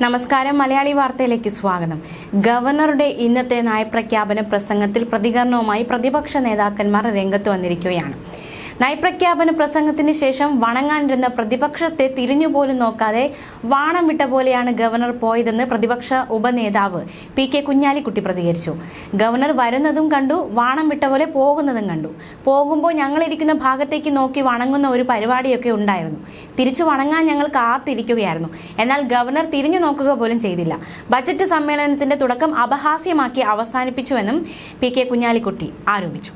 നമസ്കാരം. മലയാളി വാർത്തയിലേക്ക് സ്വാഗതം. ഗവർണറുടെ ഇന്നത്തെ നയപ്രഖ്യാപന പ്രസംഗത്തിൽ പ്രതികരണവുമായി പ്രതിപക്ഷ നേതാക്കന്മാർ രംഗത്ത് വന്നിരിക്കുകയാണ്. നയപ്രഖ്യാപന പ്രസംഗത്തിന് ശേഷം വണങ്ങാനിരുന്ന പ്രതിപക്ഷത്തെ തിരിഞ്ഞുപോലും നോക്കാതെ വാണം വിട്ട പോലെയാണ് ഗവർണർ പോയതെന്ന് പ്രതിപക്ഷ ഉപനേതാവ് PK കുഞ്ഞാലിക്കുട്ടി പ്രതികരിച്ചു. ഗവർണർ വരുന്നതും കണ്ടു, വാണം വിട്ട പോലെ പോകുന്നതും കണ്ടു. പോകുമ്പോൾ ഞങ്ങളിരിക്കുന്ന ഭാഗത്തേക്ക് നോക്കി വണങ്ങുന്ന ഒരു പരിപാടിയൊക്കെ ഉണ്ടായിരുന്നു. തിരിച്ചു വണങ്ങാൻ ഞങ്ങൾ കാത്തിരിക്കുകയായിരുന്നു. എന്നാൽ ഗവർണർ തിരിഞ്ഞു നോക്കുക പോലും ചെയ്തില്ല. ബജറ്റ് സമ്മേളനത്തിന്റെ തുടക്കം അപഹാസ്യമാക്കി അവസാനിപ്പിച്ചുവെന്നും PK കുഞ്ഞാലിക്കുട്ടി ആരോപിച്ചു.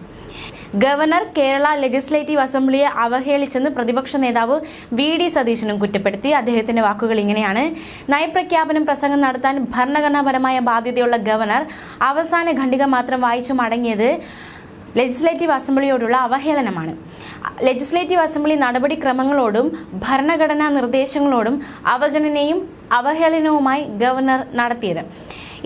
ഗവർണർ കേരള ലെജിസ്ലേറ്റീവ് അസംബ്ലിയെ അവഹേളിച്ചെന്ന് പ്രതിപക്ഷ നേതാവ് VD സതീശനും കുറ്റപ്പെടുത്തി. അദ്ദേഹത്തിന്റെ വാക്കുകൾ ഇങ്ങനെയാണ്: നയപ്രഖ്യാപനം പ്രസംഗം നടത്താൻ ഭരണഘടനാപരമായ ബാധ്യതയുള്ള ഗവർണർ അവസാന ഖണ്ഡിക മാത്രം വായിച്ചു മടങ്ങിയത് ലെജിസ്ലേറ്റീവ് അസംബ്ലിയോടുള്ള അവഹേളനമാണ്. ലെജിസ്ലേറ്റീവ് അസംബ്ലി നടപടിക്രമങ്ങളോടും ഭരണഘടനാ നിർദ്ദേശങ്ങളോടും അവഗണനയും അവഹേളനവുമായി ഗവർണർ നടത്തിയത്.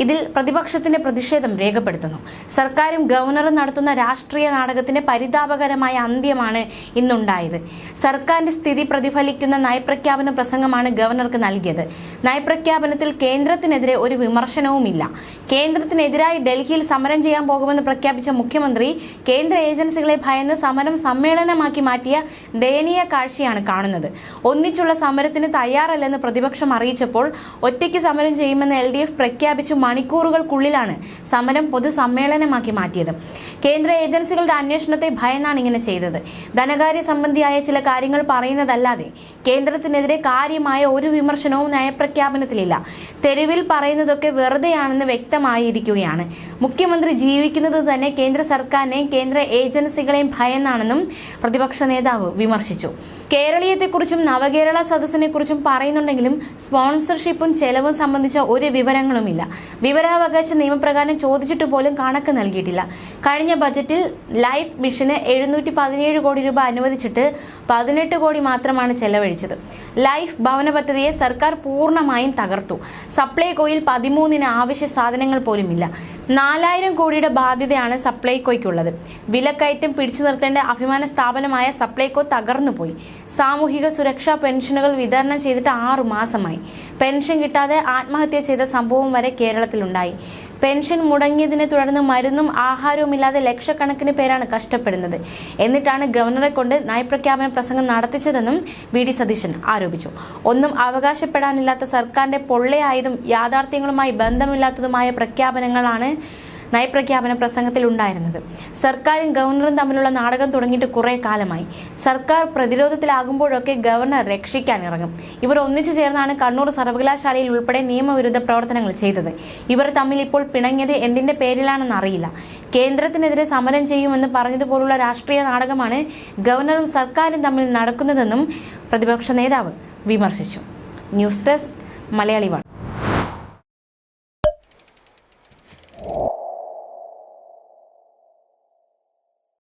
ഇതിൽ പ്രതിപക്ഷത്തിന്റെ പ്രതിഷേധം രേഖപ്പെടുത്തുന്നു. സർക്കാരും ഗവർണറും നടത്തുന്ന രാഷ്ട്രീയ നാടകത്തിന്റെ പരിതാപകരമായ അന്ത്യമാണ് ഇന്നുണ്ടായത്. സർക്കാരിന്റെ സ്ഥിതി പ്രതിഫലിക്കുന്ന നയപ്രഖ്യാപന പ്രസംഗമാണ് ഗവർണർക്ക് നൽകിയത്. നയപ്രഖ്യാപനത്തിൽ കേന്ദ്രത്തിനെതിരെ ഒരു വിമർശനവുമില്ല. കേന്ദ്രത്തിനെതിരായി ഡൽഹിയിൽ സമരം ചെയ്യാൻ പോകുമെന്ന് പ്രഖ്യാപിച്ച മുഖ്യമന്ത്രി കേന്ദ്ര ഏജൻസികളെ ഭയന്ന് സമരം സമ്മേളനമാക്കി മാറ്റിയ ദയനീയ കാഴ്ചയാണ് കാണുന്നത്. ഒന്നിച്ചുള്ള സമരത്തിന് തയ്യാറല്ലെന്ന് പ്രതിപക്ഷം അറിയിച്ചപ്പോൾ ഒറ്റയ്ക്ക് സമരം ചെയ്യുമെന്ന് LDF പ്രഖ്യാപിച്ചു മണിക്കൂറുകൾക്കുള്ളിലാണ് സമരം പൊതുസമ്മേളനമാക്കി മാറ്റിയത്. കേന്ദ്ര ഏജൻസികളുടെ അന്വേഷണത്തെ ഭയന്നാണ് ഇങ്ങനെ ചെയ്തത്. ധനകാര്യ സംബന്ധിയായ ചില കാര്യങ്ങൾ പറയുന്നതല്ലാതെ കേന്ദ്രത്തിനെതിരെ കാര്യമായ ഒരു വിമർശനവും നയപ്രഖ്യാപനത്തിലില്ല. തെരുവിൽ പറയുന്നതൊക്കെ വെറുതെയാണെന്ന് വ്യക്തമായിരിക്കുകയാണ്. മുഖ്യമന്ത്രി ജീവിക്കുന്നത് തന്നെ കേന്ദ്ര സർക്കാരിനെയും കേന്ദ്ര ഏജൻസികളെയും ഭയന്നാണെന്നും പ്രതിപക്ഷ നേതാവ് വിമർശിച്ചു. കേരളീയത്തെക്കുറിച്ചും നവകേരള സദസ്സിനെ കുറിച്ചും പറയുന്നുണ്ടെങ്കിലും സ്പോൺസർഷിപ്പും ചെലവും സംബന്ധിച്ച ഒരു വിവരങ്ങളുമില്ല. വിവരാവകാശ നിയമപ്രകാരം ചോദിച്ചിട്ട് പോലും കണക്ക് നൽകിയിട്ടില്ല. കഴിഞ്ഞ ബജറ്റിൽ ലൈഫ് മിഷന് 717 കോടി രൂപ അനുവദിച്ചിട്ട് 18 കോടി മാത്രമാണ് ചെലവഴിച്ചത്. ലൈഫ് ഭവന പദ്ധതിയെ സർക്കാർ പൂർണ്ണമായും തകർത്തു. സപ്ലൈകോയിൽ 13 ആവശ്യ സാധനങ്ങൾ പോലുമില്ല. 4000 കോടിയുടെ ബാധ്യതയാണ് സപ്ലൈകോയ്ക്കുള്ളത്. വിലക്കയറ്റം പിടിച്ചു നിർത്തേണ്ട അഭിമാന സ്ഥാപനമായ സപ്ലൈകോ തകർന്നുപോയി. സാമൂഹിക സുരക്ഷാ പെൻഷനുകൾ വിതരണം ചെയ്തിട്ട് 6 മാസമായി. പെൻഷൻ കിട്ടാതെ ആത്മഹത്യ ചെയ്ത സംഭവം വരെ കേരളത്തിലുണ്ടായി. പെൻഷൻ മുടങ്ങിയതിനെ തുടർന്ന് മരുന്നും ആഹാരവും ഇല്ലാതെ ലക്ഷക്കണക്കിന് പേരാണ് കഷ്ടപ്പെടുന്നത്. എന്നിട്ടാണ് ഗവർണറെ കൊണ്ട് നയപ്രഖ്യാപന പ്രസംഗം നടത്തിച്ചതെന്നും VD സതീശൻ ആരോപിച്ചു. ഒന്നും അവകാശപ്പെടാനില്ലാത്ത സർക്കാരിന്റെ പൊള്ളയായതും യാഥാർത്ഥ്യങ്ങളുമായി ബന്ധമില്ലാത്തതുമായ പ്രഖ്യാപനങ്ങളാണ് നയപ്രഖ്യാപന പ്രസംഗത്തിൽ ഉണ്ടായിരുന്നത്. സർക്കാരും ഗവർണറും തമ്മിലുള്ള നാടകം തുടങ്ങിയിട്ട് കുറെ കാലമായി. സർക്കാർ പ്രതിരോധത്തിലാകുമ്പോഴൊക്കെ ഗവർണർ രക്ഷിക്കാനിറങ്ങും. ഇവർ ഒന്നിച്ചു ചേർന്നാണ് കണ്ണൂർ സർവകലാശാലയിൽ ഉൾപ്പെടെ നിയമവിരുദ്ധ പ്രവർത്തനങ്ങൾ ചെയ്തത്. ഇവർ തമ്മിൽ ഇപ്പോൾ പിണങ്ങിയത് എന്തിന്റെ പേരിലാണെന്ന് അറിയില്ല. കേന്ദ്രത്തിനെതിരെ സമരം ചെയ്യുമെന്ന് പറഞ്ഞതുപോലുള്ള രാഷ്ട്രീയ നാടകമാണ് ഗവർണറും സർക്കാരും തമ്മിൽ നടക്കുന്നതെന്നും പ്രതിപക്ഷ നേതാവ് വിമർശിച്ചു. ന്യൂസ് ഡെസ്ക് മലയാളി വാർത്ത.